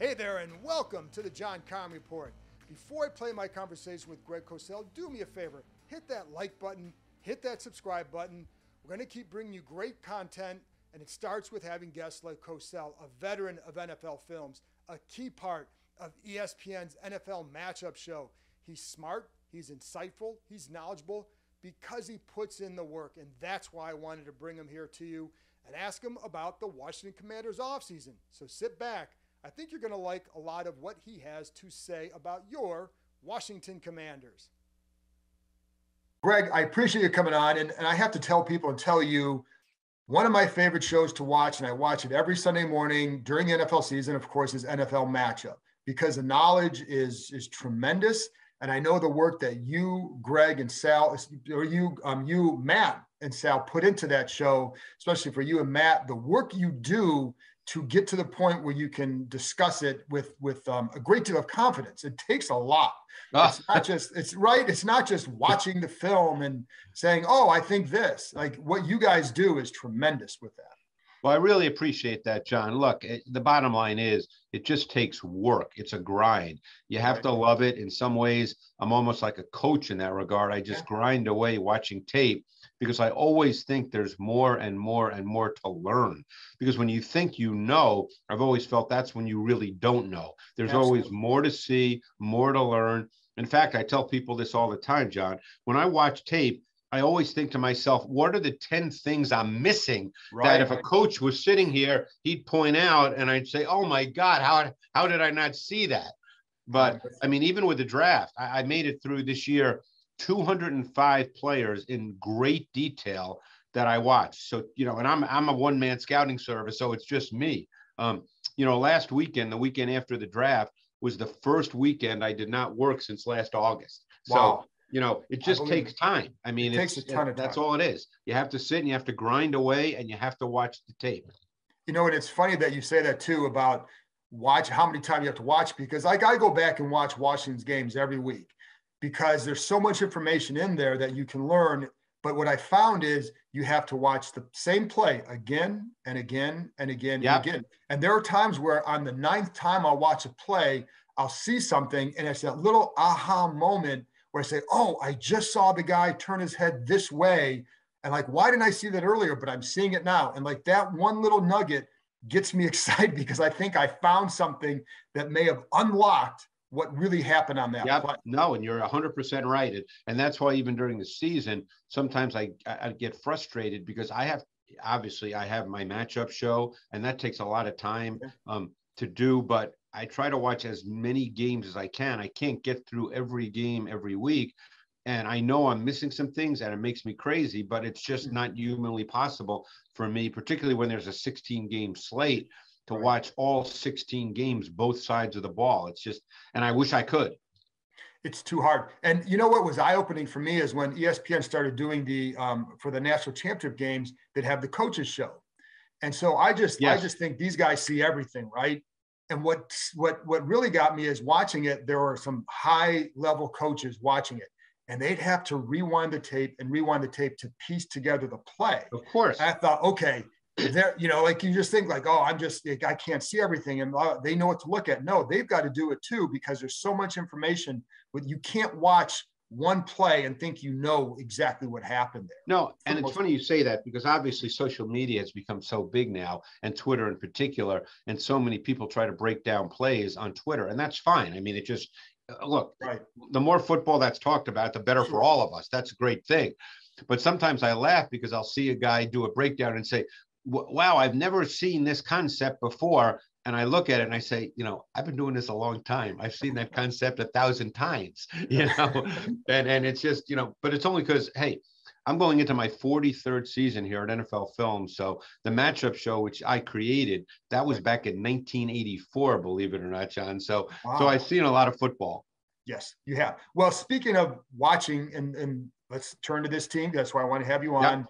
Hey there, and welcome to the Keim Report. Before I play my conversation with Greg Cosell, do me a favor. Hit that like button, hit that subscribe button. We're going to keep bringing you great content, and it starts with having guests like Cosell, a veteran of NFL films, a key part of ESPN's NFL matchup show. He's smart, he's insightful, he's knowledgeable because he puts in the work, and that's why I wanted to bring him here to you and ask him about the Washington Commanders offseason. So sit back. I think you're going to like a lot of what he has to say about your Washington Commanders. Greg, I appreciate you coming on, and I have to tell people and tell you, one of my favorite shows to watch, and I watch it every Sunday morning during the NFL season, of course, is NFL Matchup, because the knowledge is tremendous, and I know the work that you, Greg, and Sal, or you, Matt, and Sal put into that show, especially for you and Matt, the work you do to get to the point where you can discuss it with a great deal of confidence. It takes a lot. It's not just watching the film and saying, oh, I think this. Like, what you guys do is tremendous with that. Well, I really appreciate that, John. Look, the bottom line is it just takes work. It's a grind. You have to love it. In some ways, I'm almost like a coach in that regard. I just grind away watching tape because I always think there's more and more and more to learn. Because when you think you know, I've always felt that's when you really don't know. There's always more to see, more to learn. In fact, I tell people this all the time, John. When I watch tape, I always think to myself, what are the 10 things I'm missing that if a coach was sitting here, he'd point out and I'd say, oh my God, how did I not see that? But I mean, even with the draft, I made it through this year, 205 players in great detail that I watched. So, and I'm a one-man scouting service, so it's just me. Last weekend, the weekend after the draft, was the first weekend I did not work since last August. Wow. So, it just takes time. I mean, it takes a ton of time. That's all it is. You have to sit and you have to grind away and you have to watch the tape. And it's funny that you say that too about how many times you have to watch, because I go back and watch Washington's games every week because there's so much information in there that you can learn. But what I found is you have to watch the same play again and again and again and again. And there are times where on the 9th time I'll watch a play, I'll see something and it's that little aha moment where I say, oh, I just saw the guy turn his head this way. And like, why didn't I see that earlier? But I'm seeing it now. And like that one little nugget gets me excited because I think I found something that may have unlocked what really happened on that play. No, and you're 100% right. And that's why even during the season, sometimes I get frustrated because I have my matchup show, and that takes a lot of time to do, but I try to watch as many games as I can. I can't get through every game every week. And I know I'm missing some things and it makes me crazy, but it's just not humanly possible for me, particularly when there's a 16-game slate, to watch all 16 games, both sides of the ball. It's just, and I wish I could. It's too hard. And you know what was eye-opening for me is when ESPN started doing for the national championship games, they'd have the coaches show. And so I just think these guys see everything, right? And what really got me is watching it, there were some high-level coaches watching it, and they'd have to rewind the tape to piece together the play. Of course. And I thought, okay, there, like you just think like, oh, I can't see everything, and they know what to look at. No, they've got to do it too, because there's so much information. But you can't watch one play and think you know exactly what happened there. No, and it's funny you say that, because obviously social media has become so big now, and Twitter in particular, and so many people try to break down plays on Twitter, and that's fine. I mean, it just, look, the more football that's talked about, the better for all of us. That's a great thing. But sometimes I laugh because I'll see a guy do a breakdown and say, wow, I've never seen this concept before. And I look at it and I say, I've been doing this a long time. I've seen that concept 1,000 times, and it's just, but it's only because, hey, I'm going into my 43rd season here at NFL Films. So the matchup show, which I created, that was back in 1984, believe it or not, John. So I've seen a lot of football. Yes, you have. Well, speaking of watching, and let's turn to this team. That's why I want to have you on.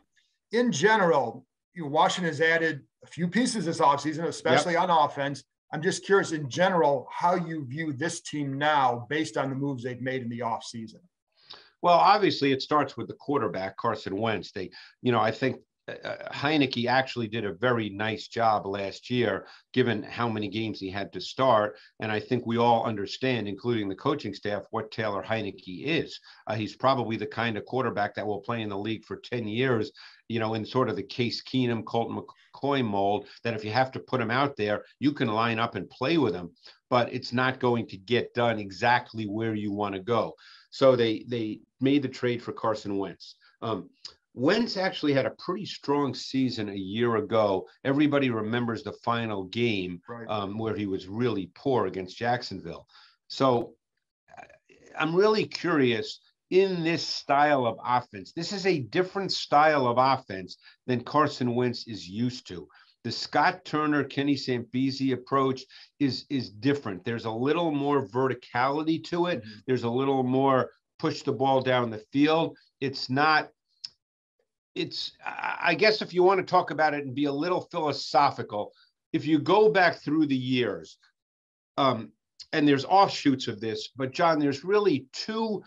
In general, Washington has added a few pieces this offseason, especially on offense. I'm just curious in general how you view this team now based on the moves they've made in the offseason. Well, obviously it starts with the quarterback, Carson Wentz. I think Heineke actually did a very nice job last year, given how many games he had to start. And I think we all understand, including the coaching staff, what Taylor Heineke is. He's probably the kind of quarterback that will play in the league for 10 years, in sort of the Case Keenum, Colt McCoy mold, that if you have to put him out there, you can line up and play with him, but it's not going to get done exactly where you want to go. So they made the trade for Carson Wentz. Wentz actually had a pretty strong season a year ago. Everybody remembers the final game, right, where he was really poor against Jacksonville. So I'm really curious in this style of offense. This is a different style of offense than Carson Wentz is used to. The Scott Turner, Kenny Sambisi approach is different. There's a little more verticality to it. Mm-hmm. There's a little more push the ball down the field. I guess if you want to talk about it and be a little philosophical, if you go back through the years, and there's offshoots of this, but John, there's really two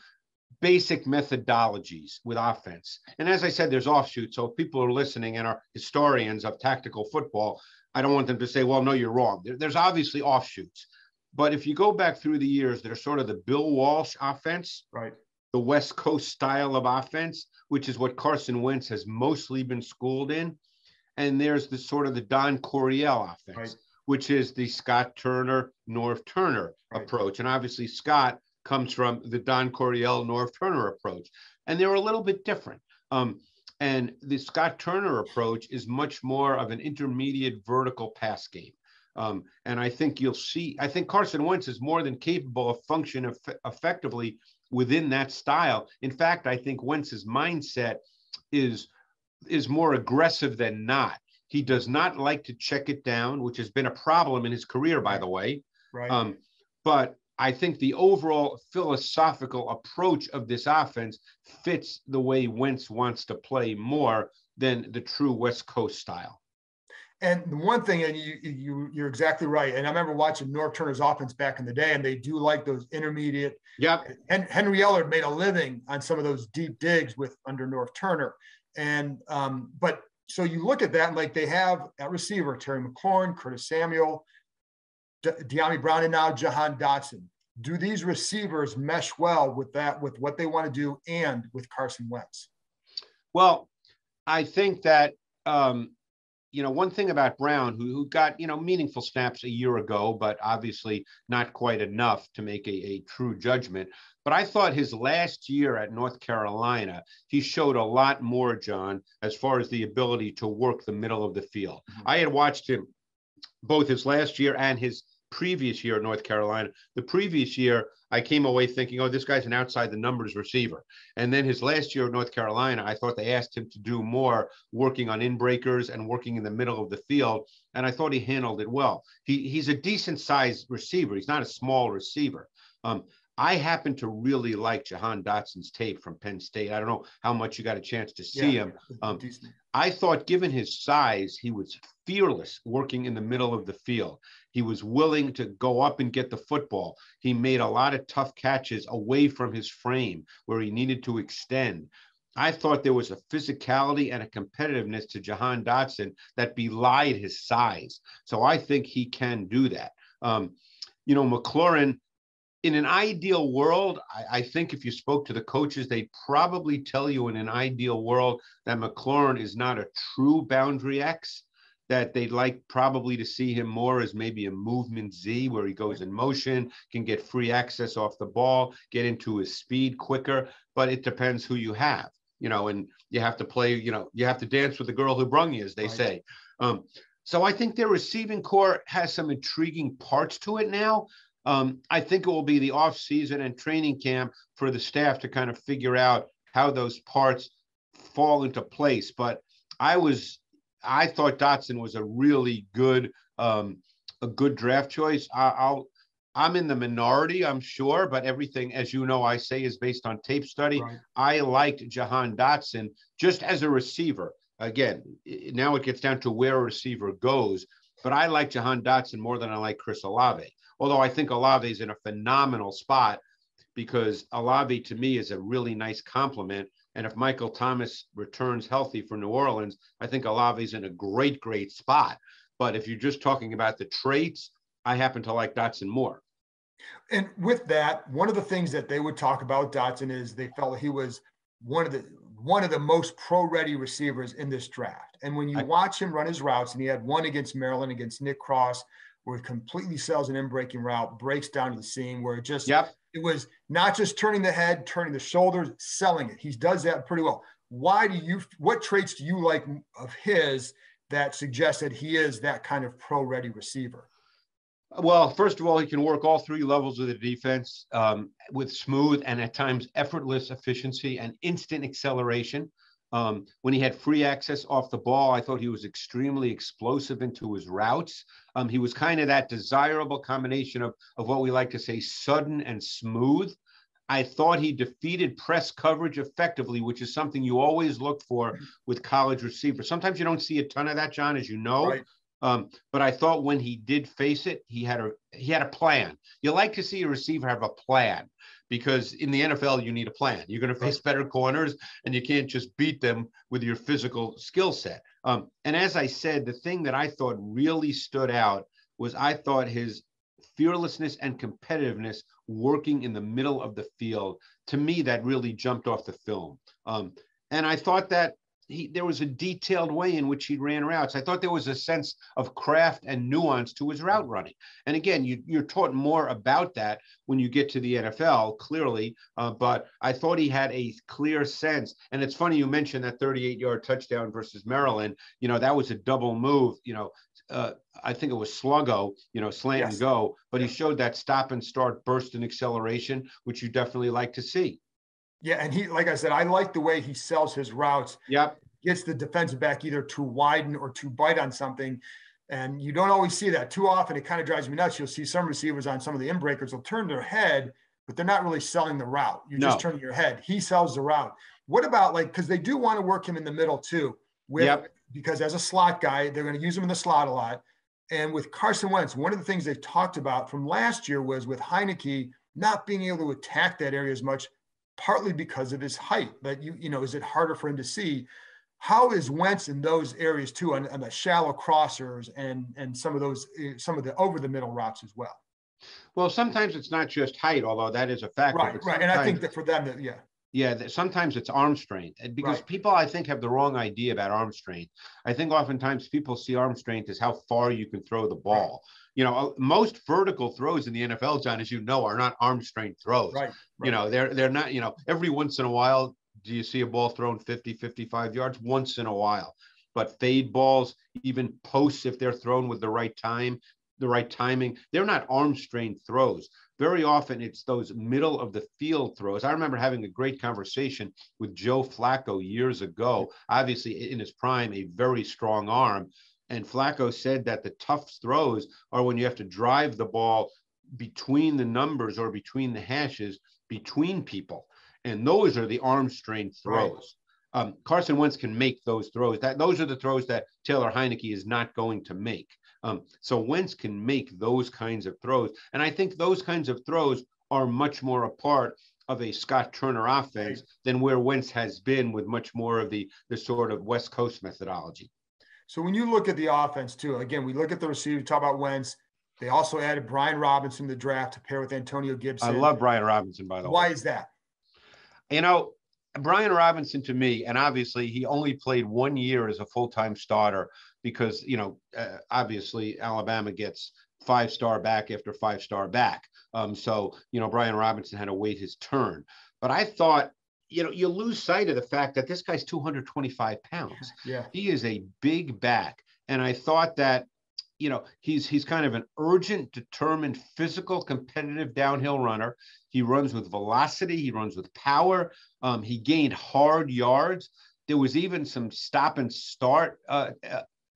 basic methodologies with offense. And as I said, there's offshoots. So if people are listening and are historians of tactical football, I don't want them to say, well, no, you're wrong. There's obviously offshoots. But if you go back through the years, there's sort of the Bill Walsh offense, right? The West Coast style of offense, which is what Carson Wentz has mostly been schooled in. And there's the sort of the Don Coryell offense, right, which is the Scott Turner, Norv Turner, right, approach. And obviously Scott comes from the Don Coryell, Norv Turner approach. And they're a little bit different. And the Scott Turner approach is much more of an intermediate vertical pass game. And I think I think Carson Wentz is more than capable of functioning effectively within that style. In fact, I think Wentz's mindset is more aggressive than not. He does not like to check it down, which has been a problem in his career, by the way. Right. But I think the overall philosophical approach of this offense fits the way Wentz wants to play more than the true West Coast style. And the one thing, and you're exactly right. And I remember watching Norv Turner's offense back in the day, and they do like those intermediate. Yep. And Henry Ellard made a living on some of those deep digs under Norv Turner. And but so you look at that, and like they have at receiver Terry McLaurin, Curtis Samuel, De'Ami Brown, and now Jahan Dotson. Do these receivers mesh well with what they want to do and with Carson Wentz? Well, I think that one thing about Brown, who got, meaningful snaps a year ago, but obviously not quite enough to make a true judgment. But I thought his last year at North Carolina, he showed a lot more, John, as far as the ability to work the middle of the field. Mm-hmm. I had watched him both his last year and his previous year at North Carolina. The previous year, I came away thinking, oh, this guy's an outside the numbers receiver. And then his last year at North Carolina, I thought they asked him to do more working on in-breakers and working in the middle of the field. And I thought he handled it well. He's a decent sized receiver. He's not a small receiver. I happen to really like Jahan Dotson's tape from Penn State. I don't know how much you got a chance to see him. I thought, given his size, he was fearless working in the middle of the field. He was willing to go up and get the football. He made a lot of tough catches away from his frame where he needed to extend. I thought there was a physicality and a competitiveness to Jahan Dotson that belied his size. So I think he can do that. Mclaurin, in an ideal world, I think if you spoke to the coaches, they'd probably tell you in an ideal world that Mclaurin is not a true boundary X, that they'd like probably to see him more as maybe a movement Z, where he goes in motion, can get free access off the ball, get into his speed quicker. But it depends who you have, and you have to play, you have to dance with the girl who brung you, as they say. So I think their receiving core has some intriguing parts to it now. I think it will be the off season and training camp for the staff to kind of figure out how those parts fall into place. But I thought Dotson was a really good, draft choice. I'm in the minority, I'm sure, but everything, as you know, I say is based on tape study. Right. I liked Jahan Dotson just as a receiver. Again, now it gets down to where a receiver goes, but I like Jahan Dotson more than I like Chris Olave. Although I think Olave is in a phenomenal spot, because Olave to me is a really nice compliment And if Michael Thomas returns healthy for New Orleans, I think Olave's in a great, great spot. But if you're just talking about the traits, I happen to like Dotson more. And with that, one of the things that they would talk about Dotson is they felt he was one of the most pro-ready receivers in this draft. And when you watch him run his routes, and he had one against Maryland, against Nick Cross, where he completely sells an in-breaking route, breaks down to the seam, where it just it was not just turning the head, turning the shoulders, selling it. He does that pretty well. What traits do you like of his that suggest that he is that kind of pro-ready receiver? Well, first of all, he can work all three levels of the defense with smooth and at times effortless efficiency and instant acceleration. When he had free access off the ball, I thought he was extremely explosive into his routes. He was kind of that desirable combination of what we like to say sudden and smooth. I thought he defeated press coverage effectively, which is something you always look for with college receivers. Sometimes you don't see a ton of that, John, as you know. Right. But I thought when he did face it, he had a plan. You like to see a receiver have a plan, because in the NFL, you need a plan. You're going to face better corners, and you can't just beat them with your physical skill set. And as I said, the thing that I thought really stood out was I thought his fearlessness and competitiveness working in the middle of the field. To me, that really jumped off the film. And I thought that there was a detailed way in which he ran routes. I thought there was a sense of craft and nuance to his route running. And again, you're taught more about that when you get to the NFL, clearly. But I thought he had a clear sense. And it's funny you mentioned that 38-yard touchdown versus Maryland. That was a double move. I think it was sluggo, slant and go. But he showed that stop and start burst and acceleration, which you definitely like to see. Yeah, and he, like I said, I like the way he sells his routes. Yep. Gets the defensive back either to widen or to bite on something. And you don't always see that too often. It kind of drives me nuts. You'll see some receivers on some of the inbreakers will turn their head, but they're not really selling the route. You're just turning your head. He sells the route. What about because they do want to work him in the middle too. Because as a slot guy, they're going to use him in the slot a lot. And with Carson Wentz, one of the things they talked about from last year was with Heineke not being able to attack that area as much, partly because of his height. That is it harder for him to see? How is Wentz in those areas too, on the shallow crossers and some of the over the middle routes as well? Well, sometimes it's not just height, although that is a factor. Right. And I think that for them, sometimes it's arm strength, because people, I think, have the wrong idea about arm strength. I think oftentimes people see arm strength as how far you can throw the ball. Most vertical throws in the NFL, John, as you know, are not arm strength throws. Right. They're not, every once in a while, do you see a ball thrown 50, 55 yards? Once in a while. But fade balls, even posts, if they're thrown with the right timing, they're not arm strength throws. Very often it's those middle of the field throws. I remember having a great conversation with Joe Flacco years ago, obviously in his prime, a very strong arm. And Flacco said that the tough throws are when you have to drive the ball between the numbers or between the hashes, between people. And those are the arm strength throws. Carson Wentz can make those throws. Those are the throws that Taylor Heineke is not going to make. So Wentz can make those kinds of throws. And I think those kinds of throws are much more a part of a Scott Turner offense than where Wentz has been with much more of the sort of West Coast methodology. So when you look at the offense too, again, we look at the receiver, talk about Wentz. They also added Brian Robinson to the draft to pair with Antonio Gibson. I love Brian Robinson, by the way. Why is that? Brian Robinson, to me, and obviously he only played 1 year as a full-time starter because, obviously Alabama gets 5-star back after 5-star back. So Brian Robinson had to wait his turn. But I thought, you lose sight of the fact that this guy's 225 pounds. Yeah. He is a big back. And I thought that, he's kind of an urgent, determined, physical, competitive downhill runner. He runs with velocity. He runs with power. He gained hard yards. There was even some stop and start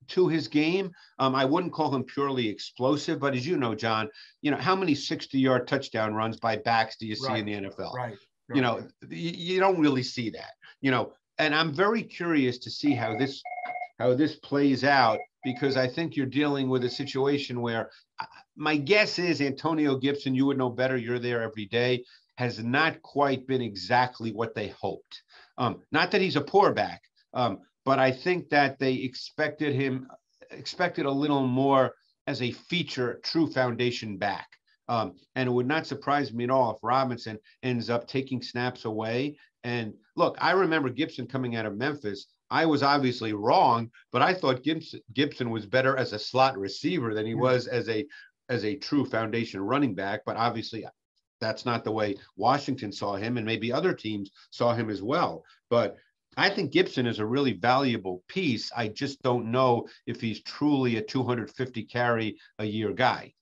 to his game. I wouldn't call him purely explosive, but as you know, John, how many 60-yard touchdown runs by backs do you see in the NFL? Right. You don't really see that, and I'm very curious to see how this plays out, because I think you're dealing with a situation where my guess is Antonio Gibson, you would know better, you're there every day, has not quite been exactly what they hoped. Not that he's a poor back, but I think that they expected a little more as a feature, true foundation back. And it would not surprise me at all if Robinson ends up taking snaps away. And look, I remember Gibson coming out of Memphis. I was obviously wrong, but I thought Gibson was better as a slot receiver than he was as a true foundation running back. But obviously, that's not the way Washington saw him, and maybe other teams saw him as well. But I think Gibson is a really valuable piece. I just don't know if he's truly a 250 carry a year guy.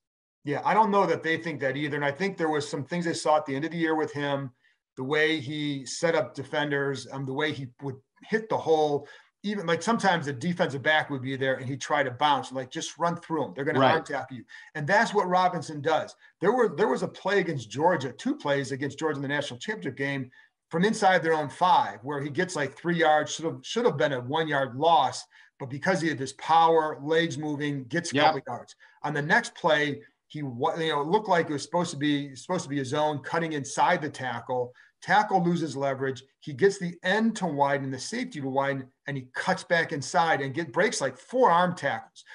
Yeah, I don't know that they think that either. And I think there was some things they saw at the end of the year with him, the way he set up defenders, the way he would hit the hole. Even like sometimes the defensive back would be there and he'd try to bounce, like just run through them. They're going to arm tackle you. And that's what Robinson does. There was a play against Georgia, 2 plays against Georgia in the national championship game from inside their own 5, where he gets like 3 yards, should have been a 1-yard loss, but because he had this power, legs moving, gets a couple yards. On the next play, he, it looked like it was supposed to be a zone cutting inside the tackle. Tackle loses leverage. He gets the end to widen, the safety to widen, and he cuts back inside and breaks like 4 arm tackles.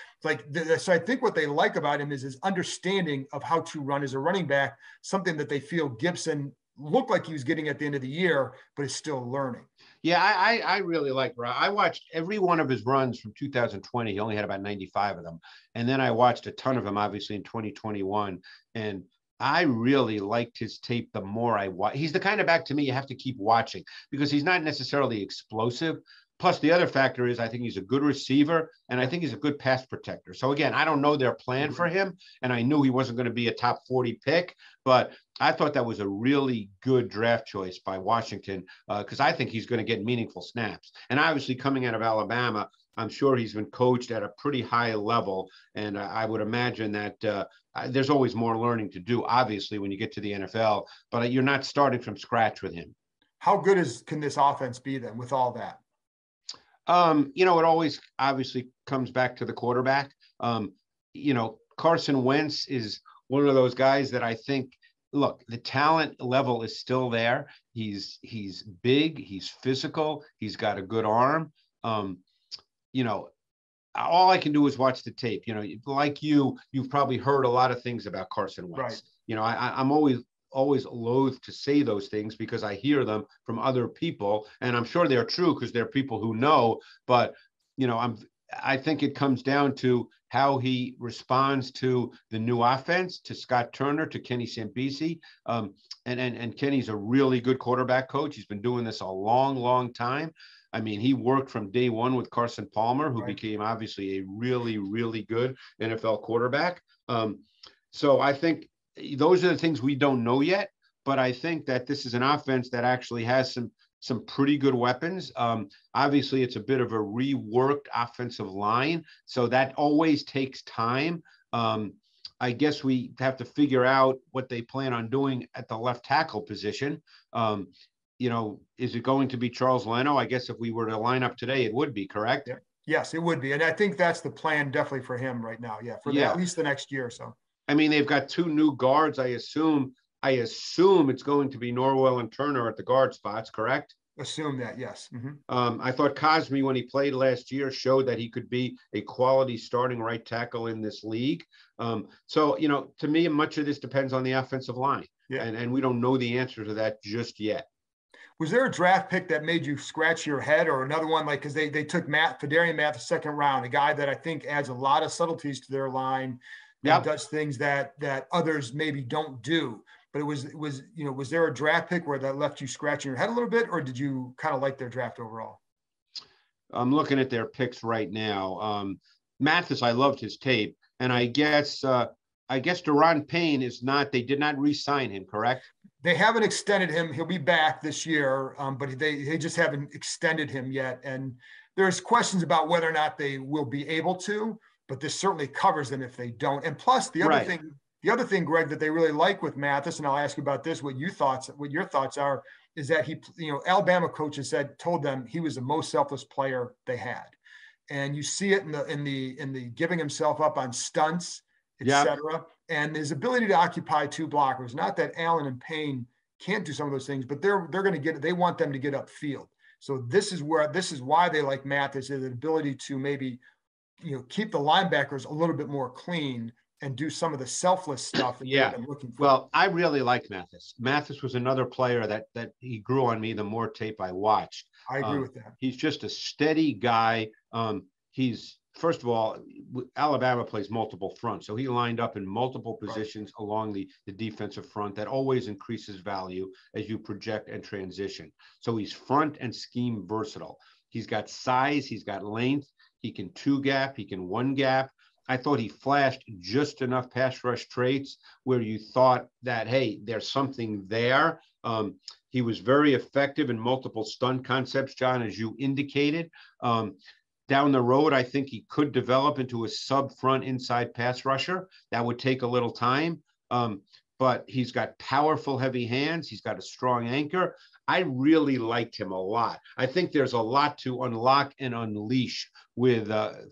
So I think what they like about him is his understanding of how to run as a running back, something that they feel Gibson looked like he was getting at the end of the year, but is still learning. Yeah, I really like Rob. I watched every one of his runs from 2020. He only had about 95 of them. And then I watched a ton of them, obviously, in 2021. And I really liked his tape the more I watch. He's the kind of back to me you have to keep watching because he's not necessarily explosive. Plus, the other factor is I think he's a good receiver, and I think he's a good pass protector. So, again, I don't know their plan for him, and I knew he wasn't going to be a top 40 pick, but I thought that was a really good draft choice by Washington because I think he's going to get meaningful snaps. And obviously, coming out of Alabama, I'm sure he's been coached at a pretty high level, and I would imagine that there's always more learning to do, obviously, when you get to the NFL, but you're not starting from scratch with him. How good can this offense be then with all that? It always obviously comes back to the quarterback. Carson Wentz is one of those guys that I think, look, the talent level is still there. He's big, he's physical, he's got a good arm. All I can do is watch the tape. Like you've probably heard a lot of things about Carson Wentz. Right. I'm always loath to say those things because I hear them from other people, and I'm sure they're true because they're people who know. But I think it comes down to how he responds to the new offense, to Scott Turner, to Kenny Sambisi, and Kenny's a really good quarterback coach. He's been doing this a long, long time. I mean, he worked from day one with Carson Palmer, who became obviously a really, really good NFL quarterback. So I think those are the things we don't know yet, but I think that this is an offense that actually has some pretty good weapons. Obviously, it's a bit of a reworked offensive line, so that always takes time. I guess we have to figure out what they plan on doing at the left tackle position. Is it going to be Charles Leno? I guess if we were to line up today, it would be, correct? Yeah. Yes, it would be. And I think that's the plan definitely for him right now. Yeah, at least the next year or so. I mean, they've got 2 new guards. I assume it's going to be Norwell and Turner at the guard spots, correct? Assume that, yes. Mm-hmm. I thought Cosme, when he played last year, showed that he could be a quality starting right tackle in this league. So, to me, much of this depends on the offensive line. Yeah. And we don't know the answer to that just yet. Was there a draft pick that made you scratch your head, or another one because they took Fedarian Math the 2nd round, a guy that I think adds a lot of subtleties to their line. Yep. Does things that others maybe don't do. But was there a draft pick where that left you scratching your head a little bit, or did you kind of like their draft overall? I'm looking at their picks right now. Mathis, I loved his tape, and I guess Deron Payne they did not re-sign him, correct? They haven't extended him. He'll be back this year, but they just haven't extended him yet. And there's questions about whether or not they will be able to. But this certainly covers them if they don't. And plus the other thing, Greg, that they really like with Mathis, and I'll ask you about this, what your thoughts are, is that Alabama coaches told them he was the most selfless player they had. And you see it in the giving himself up on stunts, etc. And his ability to occupy 2 blockers. Not that Allen and Payne can't do some of those things, but they're going to they want them to get upfield. So this is why they like Mathis, is the ability to maybe, keep the linebackers a little bit more clean and do some of the selfless stuff that they've been looking for. Well, I really like Mathis. Mathis was another player that he grew on me the more tape I watched. I agree with that. He's just a steady guy. He's, first of all, Alabama plays multiple fronts. So he lined up in multiple positions along the defensive front. That always increases value as you project and transition. So he's front and scheme versatile. He's got size, he's got length, he can two gap, he can one gap. I thought he flashed just enough pass rush traits where you thought that, hey, there's something there. He was very effective in multiple stunt concepts, John, as you indicated. Down the road, I think he could develop into a sub-front inside pass rusher. That would take a little time, but he's got powerful, heavy hands. He's got a strong anchor. I really liked him a lot. I think there's a lot to unlock and unleash with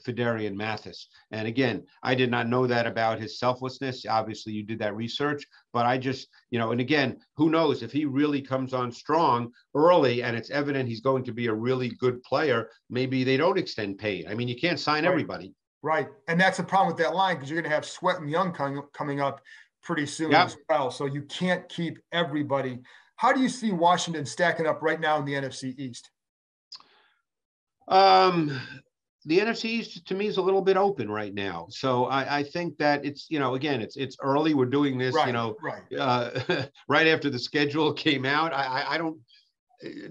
Phidarian Mathis. And again, I did not know that about his selflessness. Obviously, you did that research, but I just, and again, who knows if he really comes on strong early and it's evident he's going to be a really good player, maybe they don't extend Payne. I mean, you can't sign everybody. Right. And that's the problem with that line, because you're going to have Sweat and Young coming up pretty soon as well. So you can't keep everybody. How do you see Washington stacking up right now in the NFC East? The NFC East to me is a little bit open right now. So I think that it's, again, it's early. We're doing this, right after the schedule came out.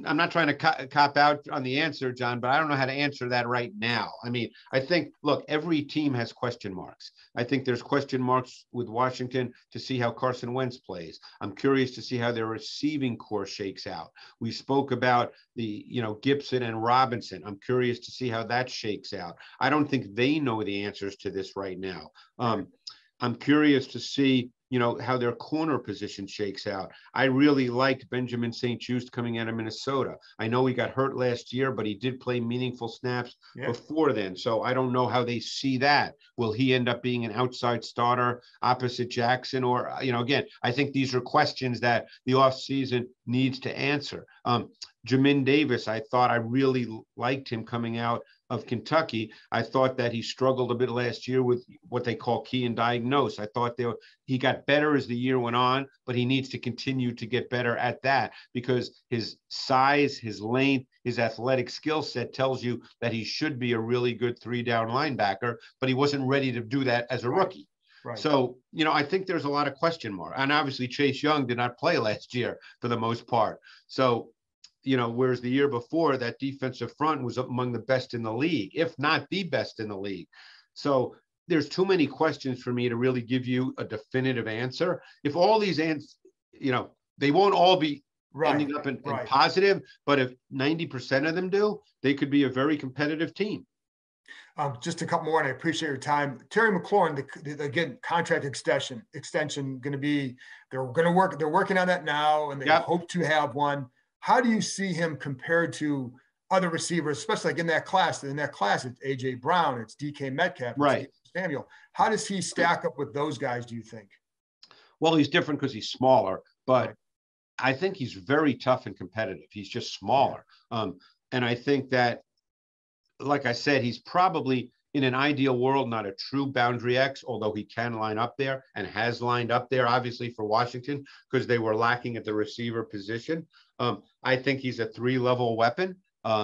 I'm not trying to cop out on the answer, John, but I don't know how to answer that right now. I mean, I think, look, every team has question marks. I think there's question marks with Washington to see how Carson Wentz plays. I'm curious to see how their receiving core shakes out. We spoke about the, Gibson and Robinson. I'm curious to see how that shakes out. I don't think they know the answers to this right now. I'm curious to see, how their corner position shakes out. I really liked Benjamin St-Juste coming out of Minnesota. I know he got hurt last year, but he did play meaningful snaps before then. So I don't know how they see that. Will he end up being an outside starter opposite Jackson? Or, again, I think these are questions that the offseason needs to answer. Jermaine Davis, I thought I really liked him coming out of Kentucky. I thought that he struggled a bit last year with what they call key and diagnose. I thought he got better as the year went on, but he needs to continue to get better at that because his size, his length, his athletic skill set tells you that he should be a really good 3-down linebacker, but he wasn't ready to do that as a rookie. Right. So, I think there's a lot of question mark. And obviously Chase Young did not play last year for the most part. So, whereas the year before, that defensive front was among the best in the league, if not the best in the league. So there's too many questions for me to really give you a definitive answer. If all these answers, they won't all be ending up in positive, but if 90% of them do, they could be a very competitive team. Just a couple more, and I appreciate your time. Terry McLaurin, again, contract extension going to be, they're working on that now, and they hope to have one. How do you see him compared to other receivers, especially like in that class? In that class, it's A.J. Brown, it's D.K. Metcalf, it's Samuel. How does he stack up with those guys, do you think? Well, he's different because he's smaller, but I think he's very tough and competitive. He's just smaller. And I think that, like I said, he's probably, in an ideal world, not a true boundary X, although he can line up there and has lined up there, obviously, for Washington, because they were lacking at the receiver position. I think he's a 3-level weapon.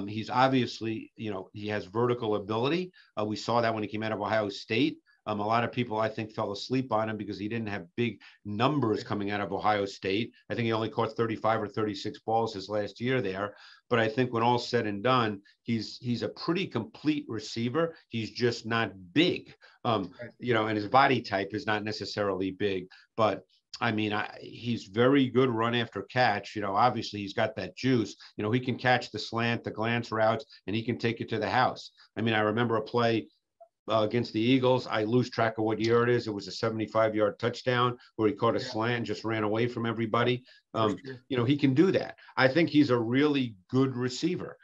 He's obviously, he has vertical ability. We saw that when he came out of Ohio State. A lot of people, I think, fell asleep on him because he didn't have big numbers coming out of Ohio State. I think he only caught 35 or 36 balls his last year there. But I think when all's said and done, he's a pretty complete receiver. He's just not big, and his body type is not necessarily big. But I mean, he's very good run after catch. Obviously he's got that juice. He can catch the slant, the glance routes, and he can take it to the house. I mean, I remember a play against the Eagles. I lose track of what year it is. It was a 75-yard touchdown where he caught a slant and just ran away from everybody. He can do that. I think he's a really good receiver.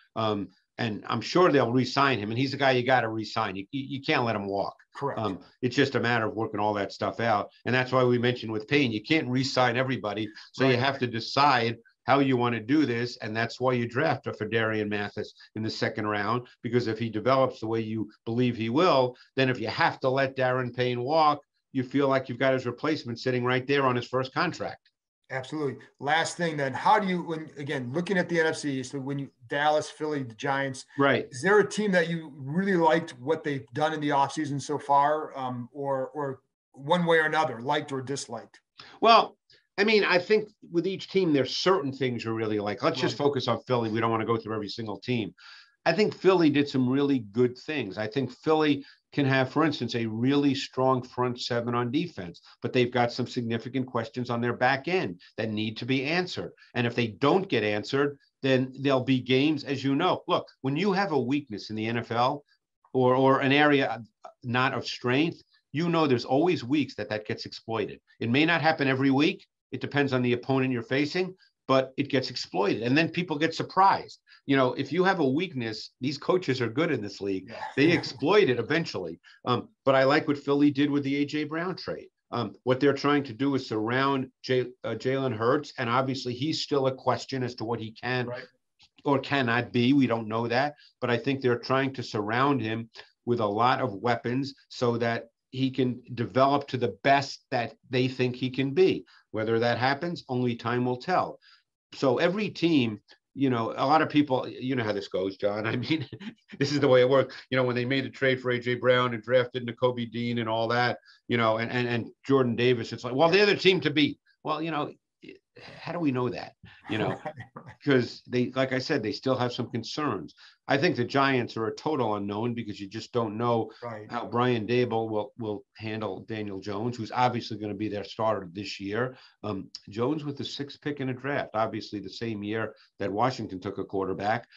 And I'm sure they'll re-sign him. And he's a guy you got to re-sign. You can't let him walk. Correct. It's just a matter of working all that stuff out. And that's why we mentioned with Payne, you can't re-sign everybody. So you have to decide, how you want to do this. And that's why you draft a Fedarian Mathis in the second round, because if he develops the way you believe he will, then if you have to let Darren Payne walk, you feel like you've got his replacement sitting right there on his first contract. Absolutely. Last thing then, how do you, when again, looking at the NFC, so when you, Dallas, Philly, the Giants, right? Is there a team that you really liked what they've done in the offseason so far, or one way or another, liked or disliked? Well, I mean, I think with each team, there's certain things you really like. Let's just focus on Philly. We don't want to go through every single team. I think Philly did some really good things. I think Philly can have, for instance, a really strong front seven on defense, but they've got some significant questions on their back end that need to be answered. And if they don't get answered, then there'll be games, as you know. Look, when you have a weakness in the NFL or an area not of strength, you know there's always weeks that gets exploited. It may not happen every week. It depends on the opponent you're facing, but it gets exploited. And then people get surprised. You know, if you have a weakness, these coaches are good in this league. They exploit it eventually. But I like what Philly did with the A.J. Brown trade. What they're trying to do is surround Jalen Hurts. And obviously, he's still a question as to what he can or cannot be. We don't know that. But I think they're trying to surround him with a lot of weapons so that he can develop to the best that they think he can be. Whether that happens, only time will tell. So every team, you know, a lot of people, you know how this goes, John. I mean, this is the way it works. You know, when they made the trade for A.J. Brown and drafted Nakobe Dean and all that, you know, and Jordan Davis, it's like, well, they're the team to beat. Well, you know, how do we know that? You know, because they, like I said, they still have some concerns. I think the Giants are a total unknown because you just don't know how Brian Daboll will handle Daniel Jones, who's obviously going to be their starter this year. Jones with the 6th pick in a draft, obviously the same year that Washington took a quarterback.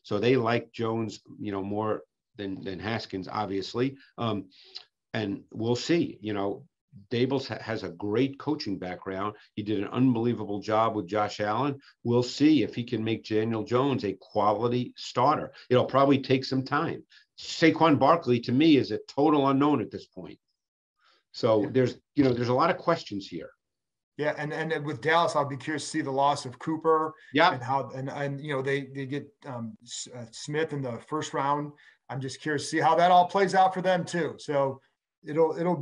So they like Jones, you know, more than Haskins, obviously. And we'll see, you know, Daboll has a great coaching background. He did an unbelievable job with Josh Allen. We'll see if he can make Daniel Jones a quality starter. It'll probably take some time. Saquon Barkley, to me, is a total unknown at this point. So there's a lot of questions here. Yeah, and with Dallas, I'll be curious to see the loss of Cooper. And how and you know they get Smith in the first round. I'm just curious to see how that all plays out for them too. So it'll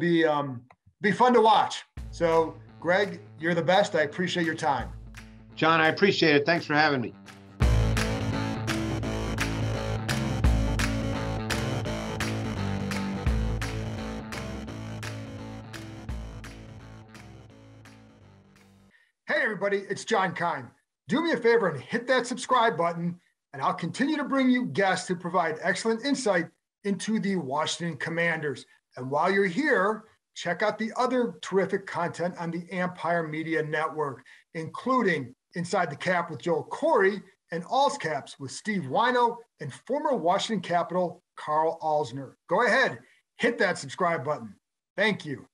be fun to watch. So, Greg, you're the best. I appreciate your time. John, I appreciate it. Thanks for having me. Hey, everybody, it's John Keim. Do me a favor and hit that subscribe button, and I'll continue to bring you guests who provide excellent insight into the Washington Commanders. And while you're here, check out the other terrific content on the Empire Media Network, including Inside the Cap with Joel Corey and All's Caps with Steve Wino and former Washington Capital Carl Alsner. Go ahead, hit that subscribe button. Thank you.